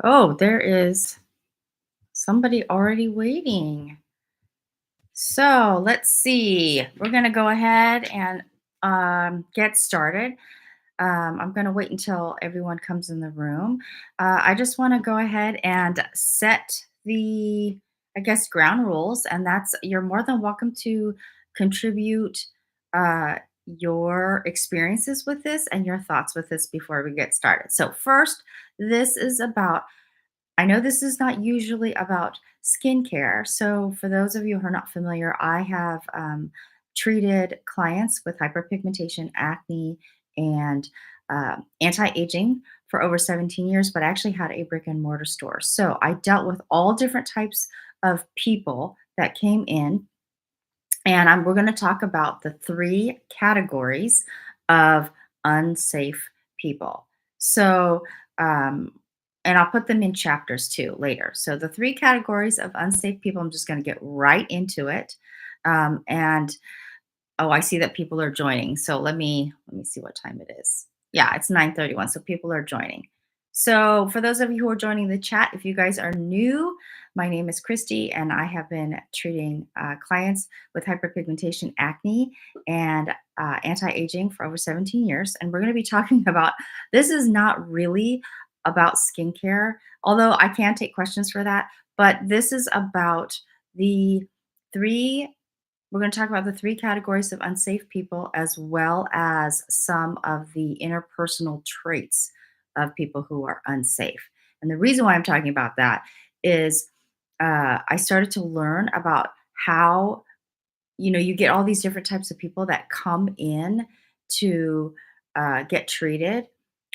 Oh, there is somebody already waiting. So let's see. We're going to go ahead and get started. I'm going to wait until everyone comes in the room. I just want to go ahead and set the, I guess, ground rules. And that's you're more than welcome to contribute your experiences with this and your thoughts with this before we get started. So, first, this is about I know this is not usually about skincare. So, for those of you who are not familiar, I have treated clients with hyperpigmentation, acne, and anti aging for over 17 years, but I actually had a brick and mortar store. So, I dealt with all different types of people that came in, and we're going to talk about the three categories of unsafe people. So, um, and I'll put them in chapters too later. So, the three categories of unsafe people, I'm just going to get right into it. And oh, I see that people are joining. So let me see what time it is. Yeah, it's 9:31. So people are joining. So for those of you who are joining the chat, if you guys are new, my name is Christy, and I have been treating clients with hyperpigmentation, acne, and anti-aging for over 17 years. And we're going to be talking about this is not really about skincare, although I can take questions for that. But this is about the three we're going to talk about the three categories of unsafe people, as well as some of the interpersonal traits of people who are unsafe. And the reason why I'm talking about that is I started to learn about how, you get all these different types of people that come in to get treated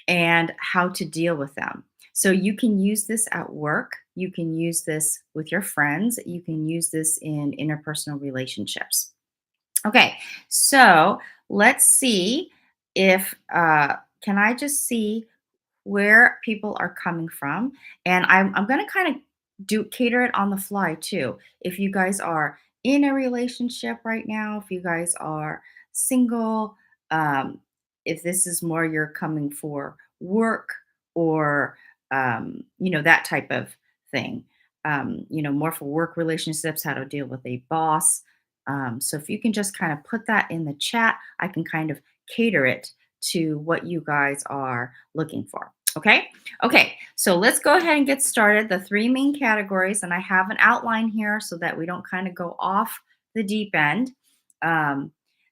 and how to deal with them. So you can use this at work. You can use this with your friends. You can use this in interpersonal relationships. Okay, so let's see if can I just see where people are coming from, and I'm going to kind of do cater it on the fly too. If you guys are in a relationship right now, if you guys are single, um, if this is more you're coming for work or that type of thing. More for work relationships, how to deal with a boss. So if you can just kind of put that in the chat, I can kind of cater it to what you guys are looking for. Okay. Okay. So let's go ahead and get started. The three main categories, and I have an outline here so that we don't kind of go off the deep end.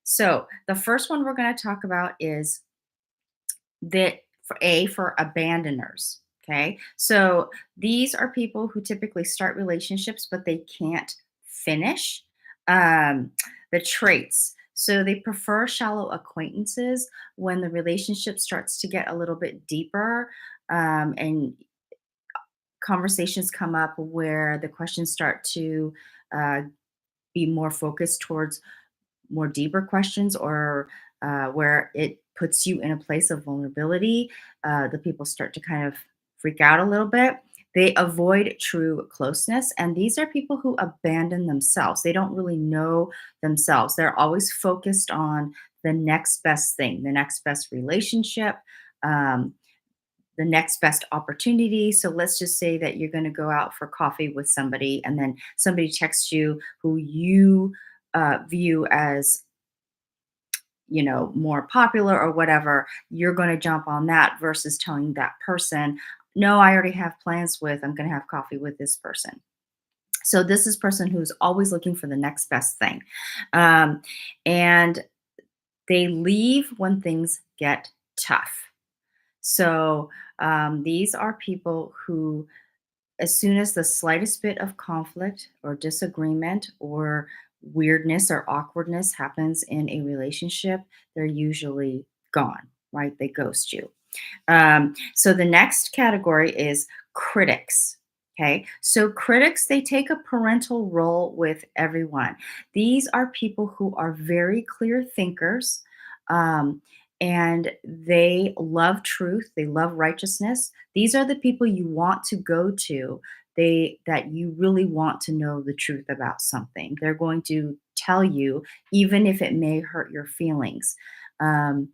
So the first one we're going to talk about is that for abandoners. Okay. So these are people who typically start relationships, but they can't finish. Um, the traits. So they prefer shallow acquaintances when the relationship starts to get a little bit deeper, and conversations come up where the questions start to uh, be more focused towards more deeper questions, or where it puts you in a place of vulnerability. The people start to kind of freak out a little bit. They avoid true closeness. And these are people who abandon themselves. They don't really know themselves. They're always focused on the next best thing, the next best relationship, um, the next best opportunity. So let's just say that you're going to go out for coffee with somebody, and then somebody texts you who you view as more popular or whatever. You're going to jump on that versus telling that person, no, I already have plans with, I'm going to have coffee with this person. So this is person who's always looking for the next best thing, and they leave when things get tough. So these are people who, as soon as the slightest bit of conflict or disagreement or weirdness or awkwardness happens in a relationship, they're usually gone, right? They ghost you. So the next category is critics. Okay, so critics, they take a parental role with everyone. These are people who are very clear thinkers, um, and they love truth, they love righteousness. These are the people you want to go to. That you really want to know the truth about something. They're going to tell you, even if it may hurt your feelings. Um,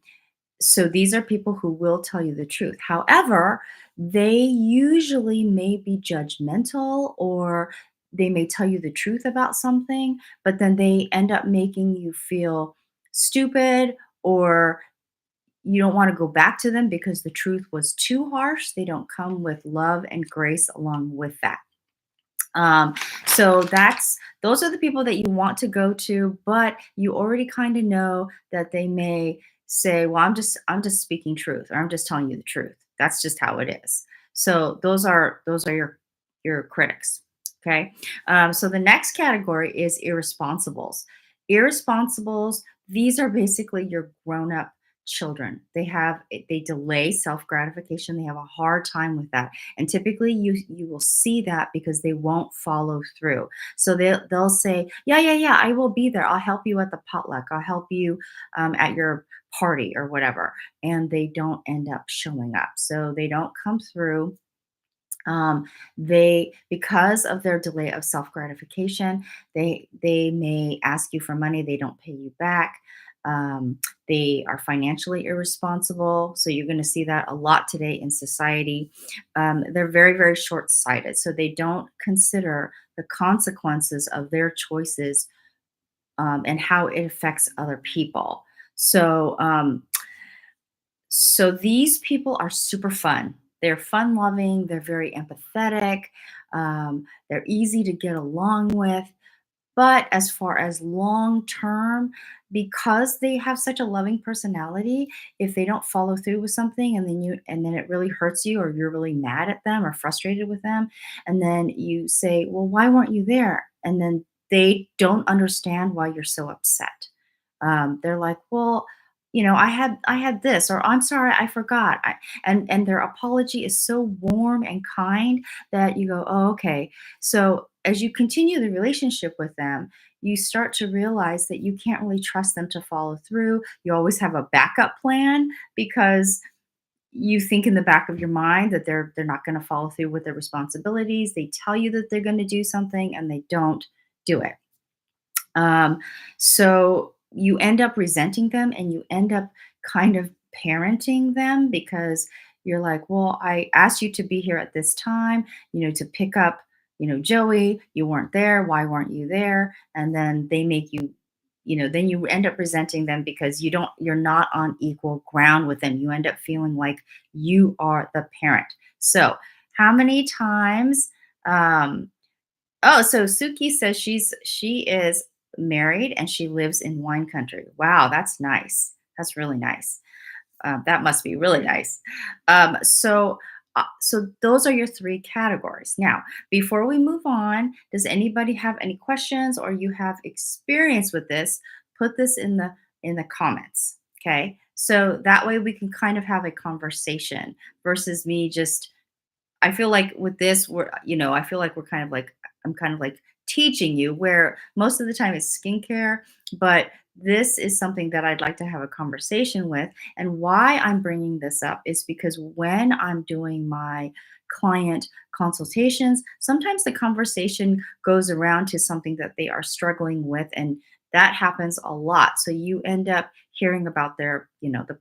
so these are people who will tell you the truth. However, they usually may be judgmental, or they may tell you the truth about something, but then they end up making you feel stupid, or you don't want to go back to them because the truth was too harsh. They don't come with love and grace along with that. Um, so those are the people that you want to go to, but you already kind of know that they may say, "Well, I'm just speaking truth, or I'm just telling you the truth. That's just how it is." So those are your critics. Okay. So the next category is irresponsibles. Irresponsibles. These are basically your grown up children. They delay self gratification. They have a hard time with that, and typically you will see that because they won't follow through. So they'll say, yeah, yeah, yeah, I will be there, I'll help you at the potluck, I'll help you at your party or whatever, and they don't end up showing up, so they don't come through. They, because of their delay of self gratification, they may ask you for money, they don't pay you back. Um, they are financially irresponsible, so you're going to see that a lot today in society. They're very, very short sighted, so they don't consider the consequences of their choices, and how it affects other people. So these people are super fun. They're fun loving, they're very empathetic, they're easy to get along with. But as far as long term, because they have such a loving personality, if they don't follow through with something, and then it really hurts you, or you're really mad at them or frustrated with them, and then you say, "Well, why weren't you there?" And then they don't understand why you're so upset. They're like, "Well, I had this," or "I'm sorry, I forgot." And their apology is so warm and kind that you go, "Oh, okay." So as you continue the relationship with them, you start to realize that you can't really trust them to follow through. You always have a backup plan, because you think in the back of your mind that they're not going to follow through with their responsibilities. They tell you that they're going to do something and they don't do it. Um, so you end up resenting them, and you end up kind of parenting them, because you're like, "Well, I asked you to be here at this time, to pick up, Joey. You weren't there. Why weren't you there?" And then they make you, then you end up resenting them because you're not on equal ground with them. You end up feeling like you are the parent. So, how many times, um, oh, so Suki says she is married and she lives in wine country. Wow, that's nice. That's really nice. That must be really nice. So those are your three categories. Now, before we move on, does anybody have any questions, or you have experience with this? Put this in the comments. Okay, so that way we can kind of have a conversation versus me just, I feel like with this, I feel like I'm kind of like teaching you, where most of the time it's skincare, but this is something that I'd like to have a conversation with. And why I'm bringing this up is because when I'm doing my client consultations, sometimes the conversation goes around to something that they are struggling with, and that happens a lot. So you end up hearing about the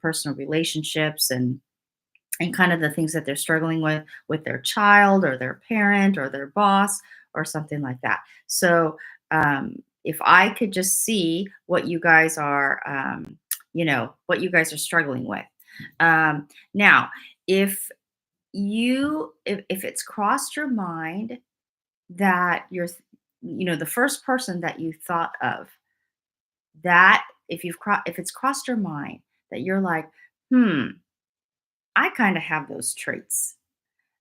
personal relationships, and kind of the things that they're struggling with their child or their parent or their boss or something like that. So if I could just see what you guys are, what you guys are struggling with. Now, if if it's crossed your mind that the first person that you thought of, that if it's crossed your mind that you're like, I kind of have those traits,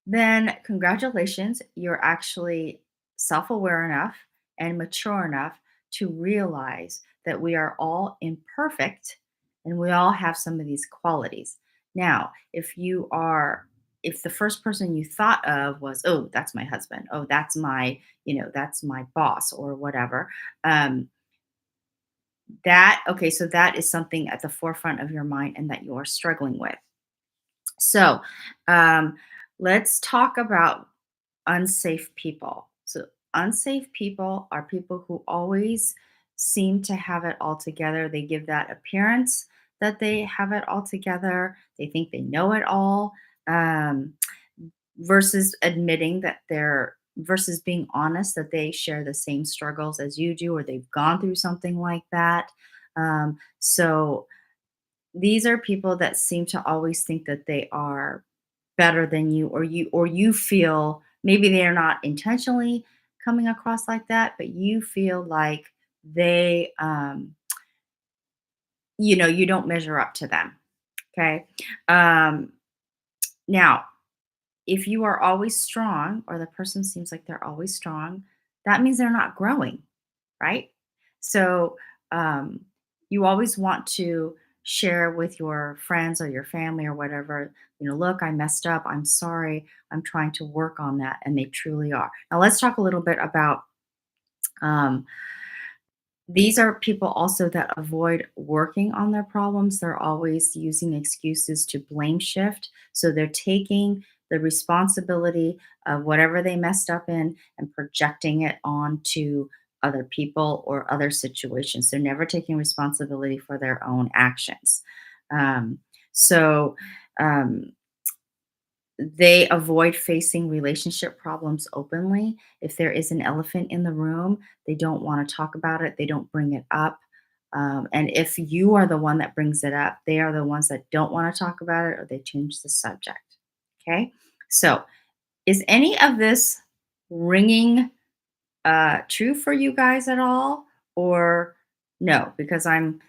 then congratulations, you're actually self aware enough and mature enough to realize that we are all imperfect and we all have some of these qualities. Now, if the first person you thought of was, "Oh, that's my husband. Oh, that's my boss," or whatever, um, okay, so that is something at the forefront of your mind and that you are struggling with. So, um, let's talk about unsafe people. So, unsafe people are people who always seem to have it all together. They give that appearance that they have it all together. They think they know it all. Um, versus admitting that they're versus being honest that they share the same struggles as you do or they've gone through something like that. So these are people that seem to always think that they are better than you, or you feel maybe they're not intentionally coming across like that, but you feel like they you don't measure up to them. Okay. um Now, if you are always strong or the person seems like they're always strong, that means they're not growing, right? So um, you always want to share with your friends or your family or whatever, look, I messed up. I'm sorry. I'm trying to work on that. And they truly are. Now, let's talk a little bit about um, these are people also that avoid working on their problems. They're always using excuses to blame shift. So they're taking the responsibility of whatever they messed up in and projecting it onto other people or other situations. They're never taking responsibility for their own actions. Um, so um, they avoid facing relationship problems openly. If there is an elephant in the room, they don't want to talk about it, they don't bring it up. And if you are the one that brings it up, they are the ones that don't want to talk about it or they change the subject. Okay. So, is any of this ringing true for you guys at all? Or no? Because I'm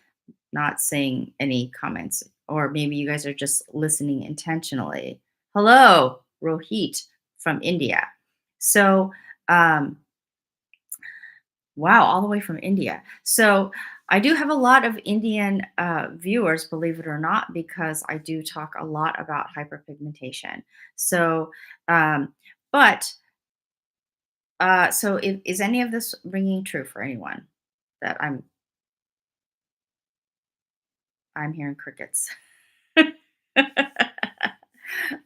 not saying any comments, or maybe you guys are just listening intentionally. Hello, Rohit from India. So, um, wow, all the way from India. So, I do have a lot of Indian viewers, believe it or not, because I do talk a lot about hyperpigmentation. So, um, but is any of this ringing true for anyone? That I'm hearing crickets.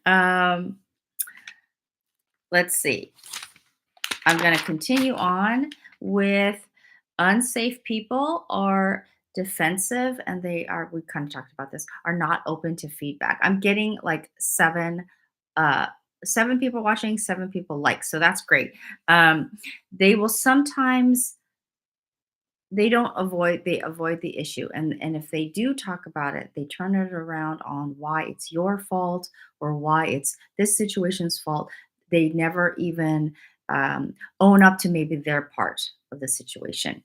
um, let's see. I'm going to continue on with unsafe people are defensive and we kind of talked about this, are not open to feedback. I'm getting like uh, seven people watching, seven people like, so that's great. They will sometimes they avoid the issue, and if they do talk about it, they turn it around on why it's your fault or why it's this situation's fault. They never even own up to maybe their part of the situation.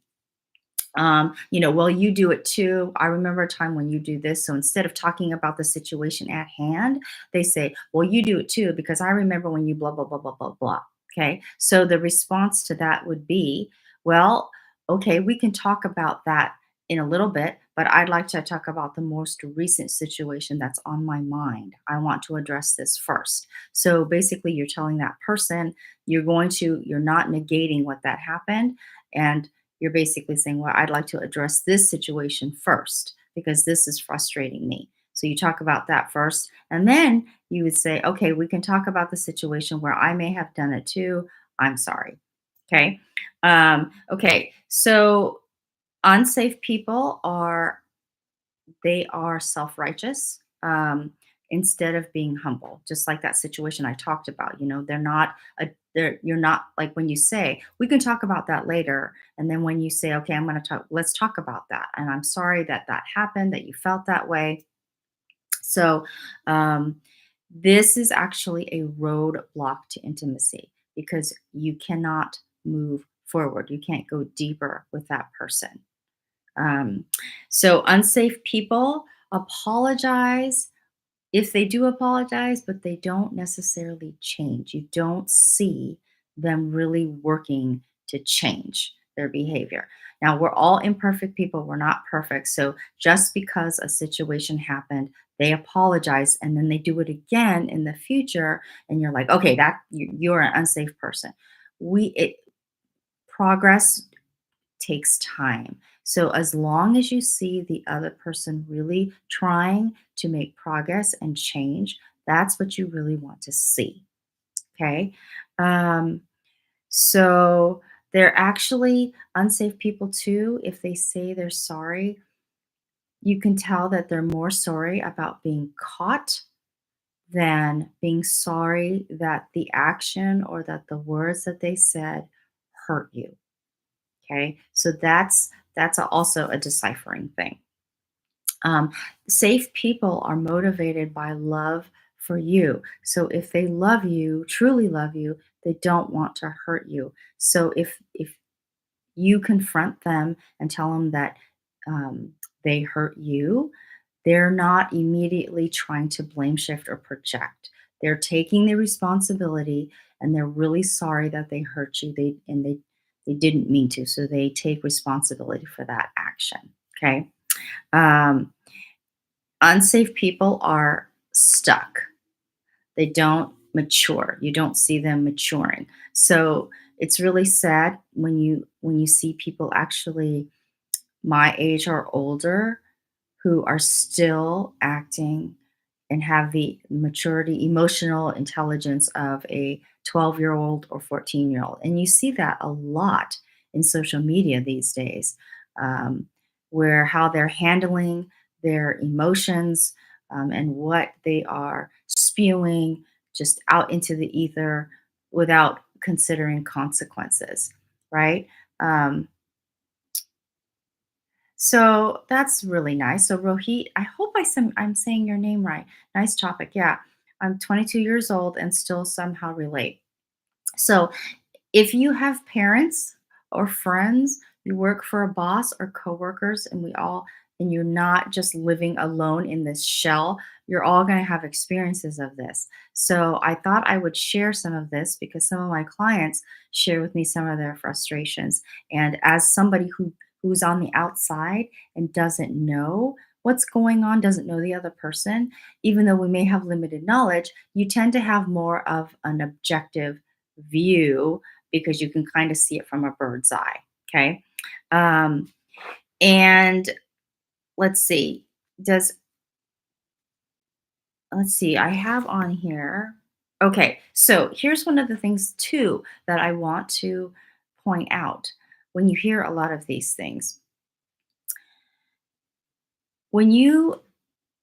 Well, you do it too. I remember a time when you do this. So instead of talking about the situation at hand, they say, well, you do it too, because I remember when you blah, blah, blah, blah, blah, blah. Okay. So the response to that would be, well, okay, we can talk about that in a little bit, but I'd like to talk about the most recent situation that's on my mind. I want to address this first. So basically, you're telling that person you're not negating what that happened. And you're basically saying, well, I'd like to address this situation first because this is frustrating me. So you talk about that first. And then you would say, okay, we can talk about the situation where I may have done it too. I'm sorry. Okay. Okay. So unsafe people are self-righteous, instead of being humble, just like that situation I talked about. You're not, like, when you say we can talk about that later, and then when you say, okay, let's talk about that, and I'm sorry that that happened, that you felt that way. So um, this is actually a roadblock to intimacy because you cannot move forward, you can't go deeper with that person. um, so unsafe people apologize if they do apologize, but they don't necessarily change. You don't see them really working to change their behavior. Now, we're all imperfect people. We're not perfect. So just because a situation happened, they apologize and then they do it again in the future, and you're like, okay, you're an unsafe person. Progress takes time. So as long as you see the other person really trying to make progress and change, that's what you really want to see. Okay. Um, so they're actually unsafe people too. If they say they're sorry, You can tell that they're more sorry about being caught than being sorry that the action or that the words that they said hurt you. Okay, so that's also a deciphering thing. Um, Safe people are motivated by love for you. So if they love you, truly love you, they don't want to hurt you. So if you confront them and tell them that they hurt you, they're not immediately trying to blame shift or project. They're taking the responsibility and they're really sorry that they hurt you. They didn't mean to, so they take responsibility for that action. Okay. Um, Unsafe people are stuck. They don't mature. You don't see them maturing. So it's really sad when you see people actually my age or older who are still acting and have the maturity, emotional intelligence of a 12-year-old or 14-year-old. And you see that a lot in social media these days, um, where how they're handling their emotions and what they are spewing just out into the ether without considering consequences, right? Um, so that's really nice. So Rohit, I hope I'm saying your name right. Nice topic. Yeah. I'm 22 years old and still somehow relate. So if you have parents or friends, you work for a boss or coworkers, and you're not just living alone in this shell, you're all going to have experiences of this. So I thought I would share some of this because some of my clients share with me some of their frustrations. And as somebody who's on the outside and doesn't know what's going on, doesn't know the other person, even though we may have limited knowledge, you tend to have more of an objective view because you can kind of see it from a bird's eye. Okay. Um, and let's see, does, let's see, I have on here. Okay. So here's one of the things too that I want to point out when you hear a lot of these things. When you,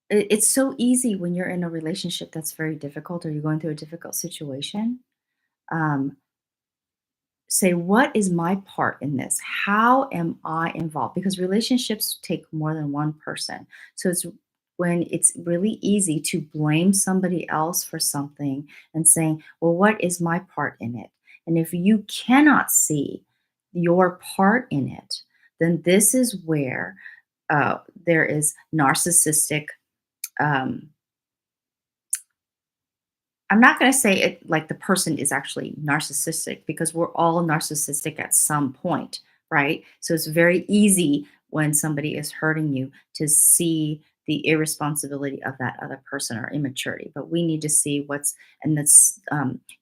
it's so easy when you're in a relationship that's very difficult or you're going through a difficult situation. Um, Say, what is my part in this? How am I involved? Because relationships take more than one person. So it's when it's really easy to blame somebody else for something and saying, well, what is my part in it? And if you cannot see your part in it, then this is where there is narcissistic. Um, I'm not going to say it like the person is actually narcissistic because we're all narcissistic at some point, right? So it's very easy when somebody is hurting you to see the irresponsibility of that other person or immaturity. But we need to see and that's,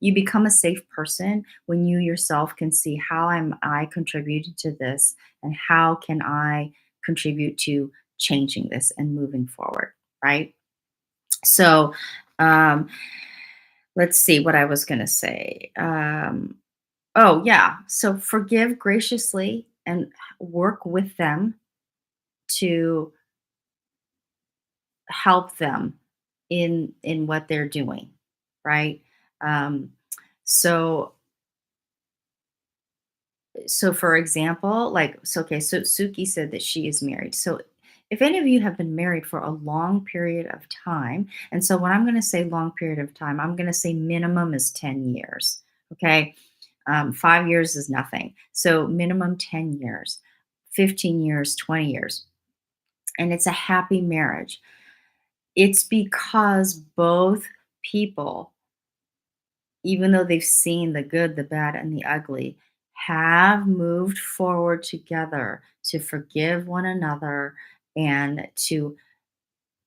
you become a safe person when you yourself can see how am I contributing to this and how can I contribute to changing this and moving forward, right? So, um, let's see what I was going to say. Oh, yeah. So forgive graciously and work with them to help them in what they're doing, right? Um, so so for example, okay, so Suki said that she is married. So if any of you have been married for a long period of time, and so when I'm going to say long period of time, I'm going to say minimum is 10 years. Okay. 5 years is nothing. So minimum 10 years, 15 years, 20 years. And it's a happy marriage. It's because both people, even though they've seen the good, the bad, and the ugly, have moved forward together to forgive one another and to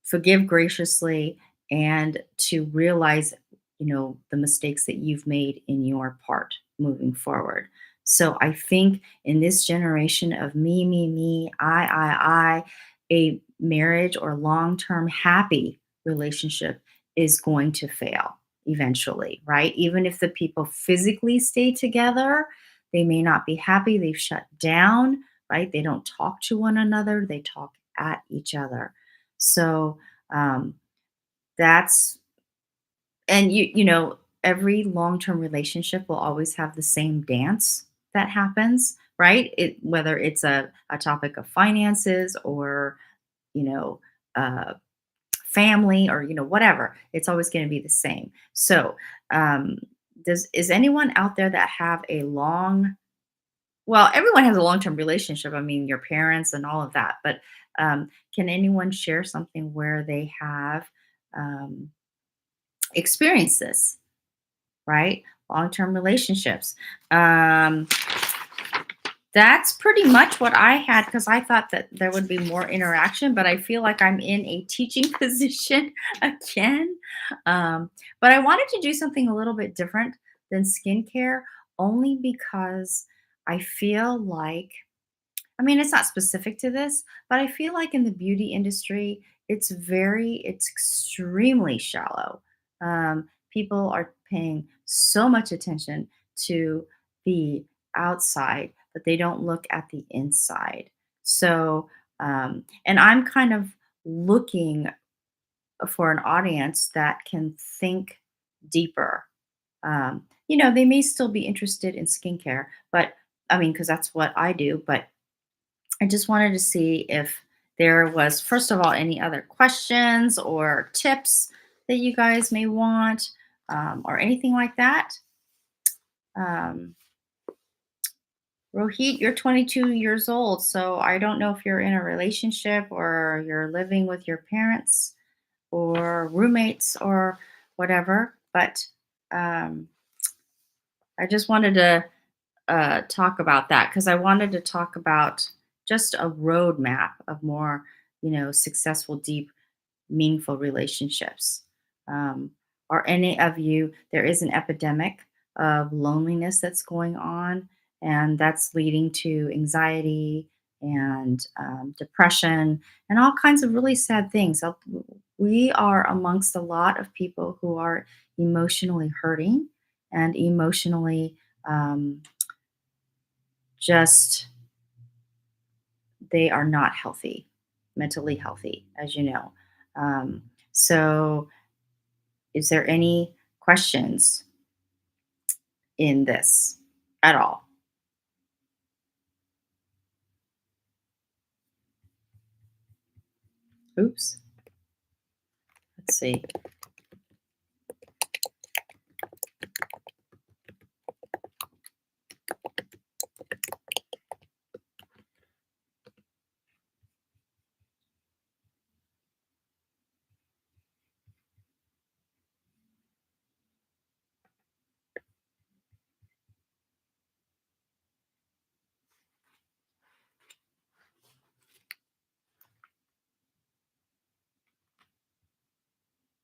forgive graciously and to realize, the mistakes that you've made in your part moving forward. So I think in this generation of me, I, a marriage or long-term happy relationship is going to fail eventually, right? Even if the people physically stay together, they may not be happy, they've shut down, right? They don't talk to one another, they talk at each other. So um, that's and every long-term relationship will always have the same dance that happens, right? Whether it's a topic of finances or you know uh, family or whatever, it's always going to be the same. So um, does is anyone out there that have a long well, everyone has a long-term relationship. I mean, your parents and all of that. But can anyone share something where they have um, experienced this, right? Long-term relationships. Um, that's pretty much what I had because I thought that there would be more interaction, but I feel like I'm in a teaching position again. But I wanted to do something a little bit different than skincare only because I feel like I mean, it's not specific to this, but I feel like in the beauty industry, it's extremely shallow. People are paying so much attention to the outside, but they don't look at the inside. So, and I'm kind of looking for an audience that can think deeper. They may still be interested in skincare, but I mean, because that's what I do, but I just wanted to see if there was, first of all, any other questions or tips that you guys may want, or anything like that. Um, Rohit, you're 22 years old, so I don't know if you're in a relationship or you're living with your parents or roommates or whatever, but um, I just wanted to talk about that because I wanted to talk about just a roadmap of more, successful, deep, meaningful relationships. Are any of you, there is an epidemic of loneliness that's going on, and that's leading to anxiety and depression and all kinds of really sad things. We are amongst a lot of people who are emotionally hurting and emotionally just they are not healthy, mentally healthy, as you know. Um, so, is there any questions in this at all? Oops. Let's see.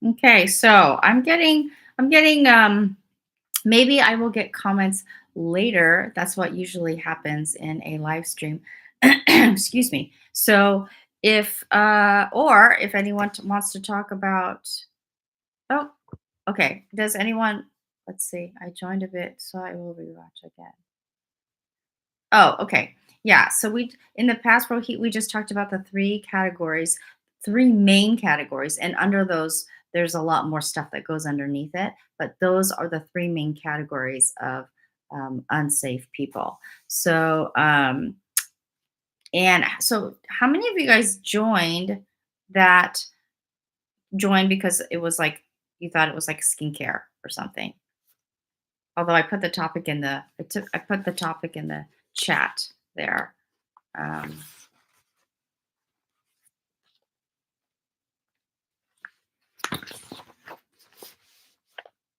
Okay, so I'm getting maybe I will get comments later. That's what usually happens in a live stream. Excuse me. So or if anyone wants to talk about oh, okay. Does anyone let's see. I joined a bit, so I will rewatch again. Oh, okay. Yeah. So we in the past we just talked about the three categories, three main categories, and under those there's a lot more stuff that goes underneath it. But those are the three main categories of unsafe people. So how many of you guys that joined because it was like you thought it was like skincare or something? Although I put the topic in the I put the topic in the chat there. Um,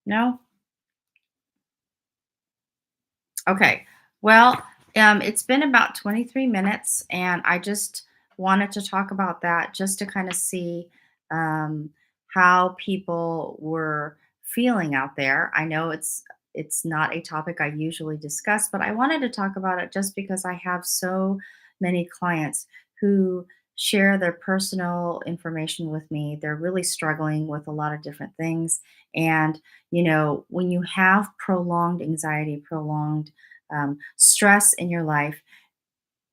no? Okay. Well, it's been about 23 minutes, and I just wanted to talk about that just to kind of see um, how people were feeling out there. I know it's not a topic I usually discuss, but I wanted to talk about it just because I have so many clients who share their personal information with me. They're really struggling with a lot of different things. And, when you have prolonged anxiety, prolonged stress in your life,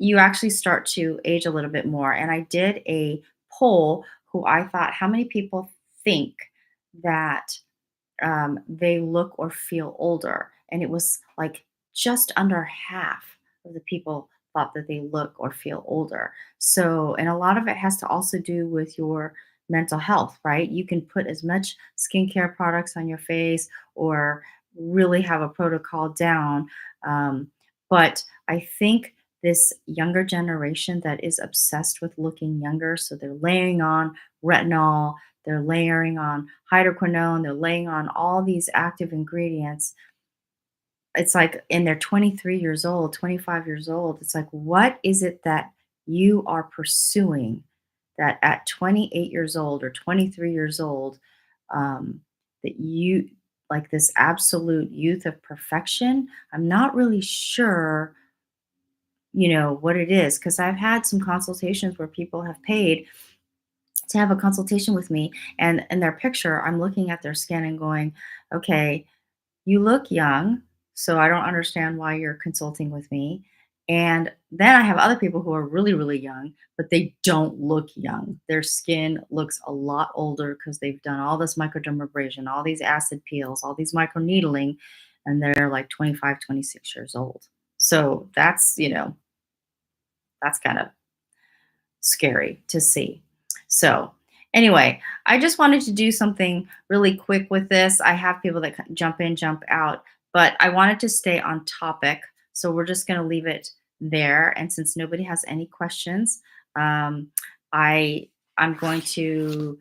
you actually start to age a little bit more. And I did a poll who I thought, how many people think that they look or feel older? And it was like just under half of the people thought that they look or feel older. So, and a lot of it has to also do with your mental health, right? You can put as much skincare products on your face or really have a protocol down. Um, but I think this younger generation that is obsessed with looking younger, so they're layering on retinol, they're layering on hydroquinone, they're laying on all these active ingredients. It's like, and they're 23 years old, 25 years old. It's like, what is it that you are pursuing that at 28 years old or 23 years old, um, that you like this absolute youth of perfection? I'm not really sure, what it is, because I've had some consultations where people have paid to have a consultation with me, and in their picture I'm looking at their skin and going, okay, you look young, so I don't understand why you're consulting with me. And then I have other people who are really, really young, but they don't look young. Their skin looks a lot older because they've done all this microdermabrasion, all these acid peels, all these microneedling, and they're like 25, 26 years old. So that's kind of scary to see. So, anyway, I just wanted to do something really quick with this. I have people that jump in, jump out, but I wanted to stay on topic. So, we're just going to leave it there. And since nobody has any questions, um, I I'm going to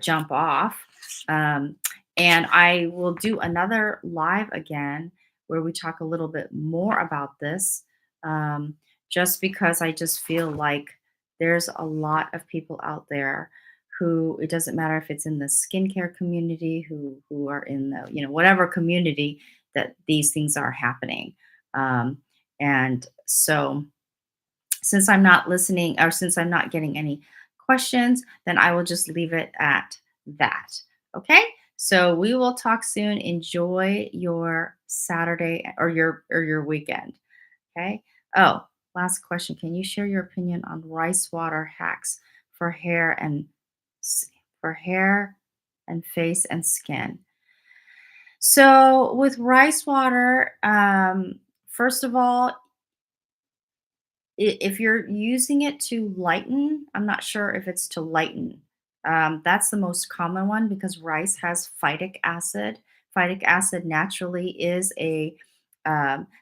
jump off. Um, and I will do another live again where we talk a little bit more about this, um, just because I just feel like there's a lot of people out there who, it doesn't matter if it's in the skincare community, who are in the, whatever community, that these things are happening. Um, and so, since I'm not listening, or since I'm not getting any questions, then I will just leave it at that. Okay? So we will talk soon. Enjoy your Saturday or your weekend. Okay? Oh, last question. Can you share your opinion on rice water hacks for hair and for hair and face and skin? So with rice water, first of all, if you're using it to lighten, I'm not sure if it's to lighten. That's the most common one because rice has phytic acid. Phytic acid naturally is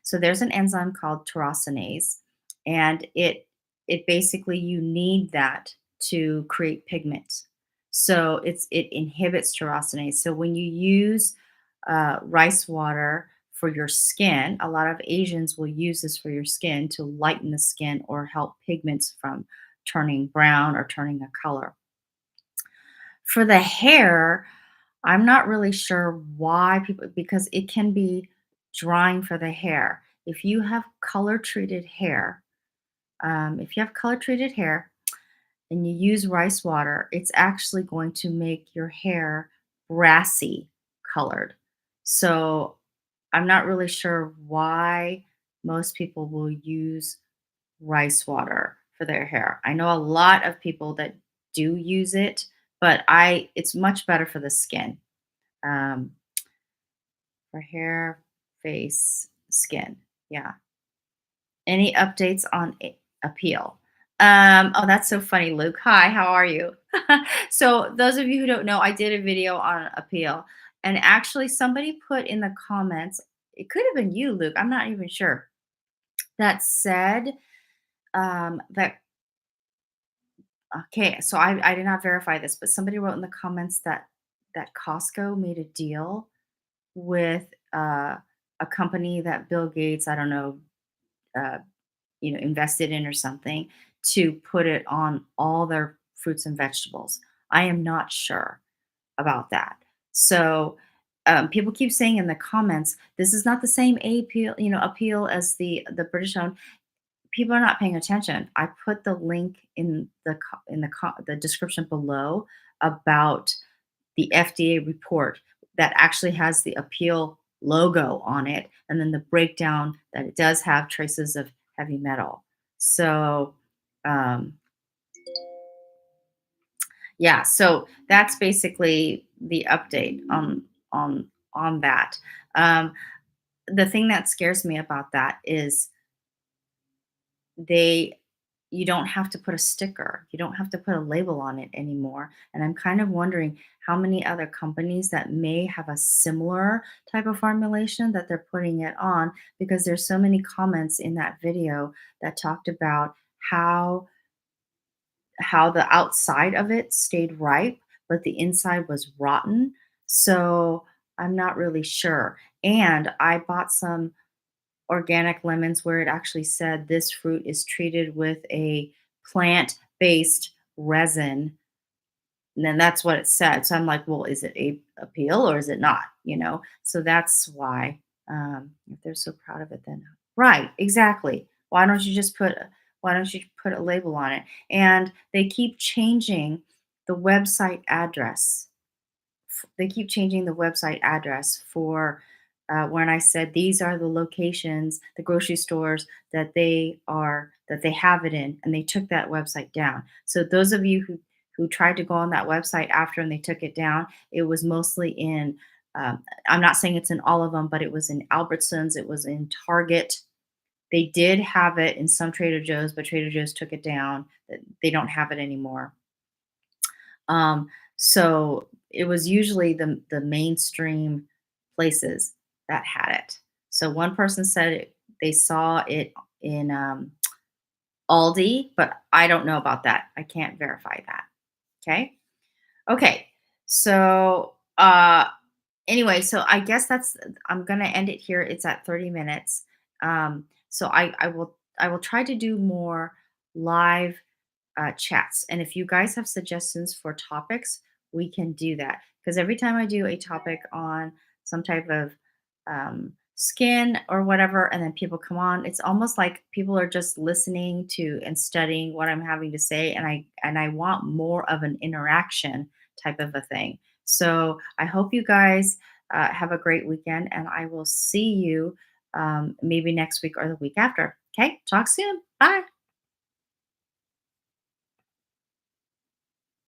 so there's an enzyme called tyrosinase, and it basically, you need that to create pigment. So it inhibits tyrosinase. So when you use rice water for your skin. A lot of Asians will use this for your skin to lighten the skin or help pigments from turning brown or turning a color. For the hair, I'm not really sure why people, because it can be drying for the hair. If you have color treated hair, and you use rice water, it's actually going to make your hair brassy colored. So I'm not really sure why most people will use rice water for their hair. I know a lot of people that do use it, but it's much better for the skin. Um, for hair, face, skin. Yeah. Any updates on appeal? Oh, that's so funny, Luke. Hi, how are you? So, those of you who don't know, I did a video on appeal, and actually, somebody put in the comments, it could have been you, Luke, I'm not even sure, that said that, okay, so I did not verify this, but somebody wrote in the comments that Costco made a deal with a company that Bill Gates, I don't know, uh, invested in or something, to put it on all their fruits and vegetables. I am not sure about that. So people keep saying in the comments, this is not the same appeal as the British owned. People are not paying attention. I put the link in the description below about the FDA report that actually has the appeal logo on it, and then the breakdown that it does have traces of heavy metal. So, um, yeah, so that's basically the update on that. Um, the thing that scares me about that is they you don't have to put a sticker. You don't have to put a label on it anymore. And I'm kind of wondering how many other companies that may have a similar type of formulation that they're putting it on, because there's so many comments in that video that talked about how how the outside of it stayed ripe, but the inside was rotten. So I'm not really sure. And I bought some organic lemons where it actually said this fruit is treated with a plant based resin. And then that's what it said. So I'm like, well, is it a peel or is it not? So that's why. If they're so proud of it, then right, exactly. Why don't you put a label on it? And they keep changing the website address. They keep changing the website address for when I said these are the locations, the grocery stores that they have it in, and they took that website down. So those of you who tried to go on that website after and they took it down, it was mostly in. I'm not saying it's in all of them, but it was in Albertsons, it was in Target. They did have it in some Trader Joe's, but Trader Joe's took it down. They don't have it anymore. So it was usually the mainstream places that had it. So one person said they saw it in Aldi, but I don't know about that. I can't verify that. Okay. Okay. So anyway, so I guess I'm gonna end it here. It's at 30 minutes. So I will try to do more live chats. And if you guys have suggestions for topics, we can do that. Because every time I do a topic on some type of skin or whatever, and then people come on, it's almost like people are just listening to and studying what I'm having to say, and I want more of an interaction type of a thing. So I hope you guys have a great weekend, and I will see you maybe next week or the week after. Okay, talk soon. Bye.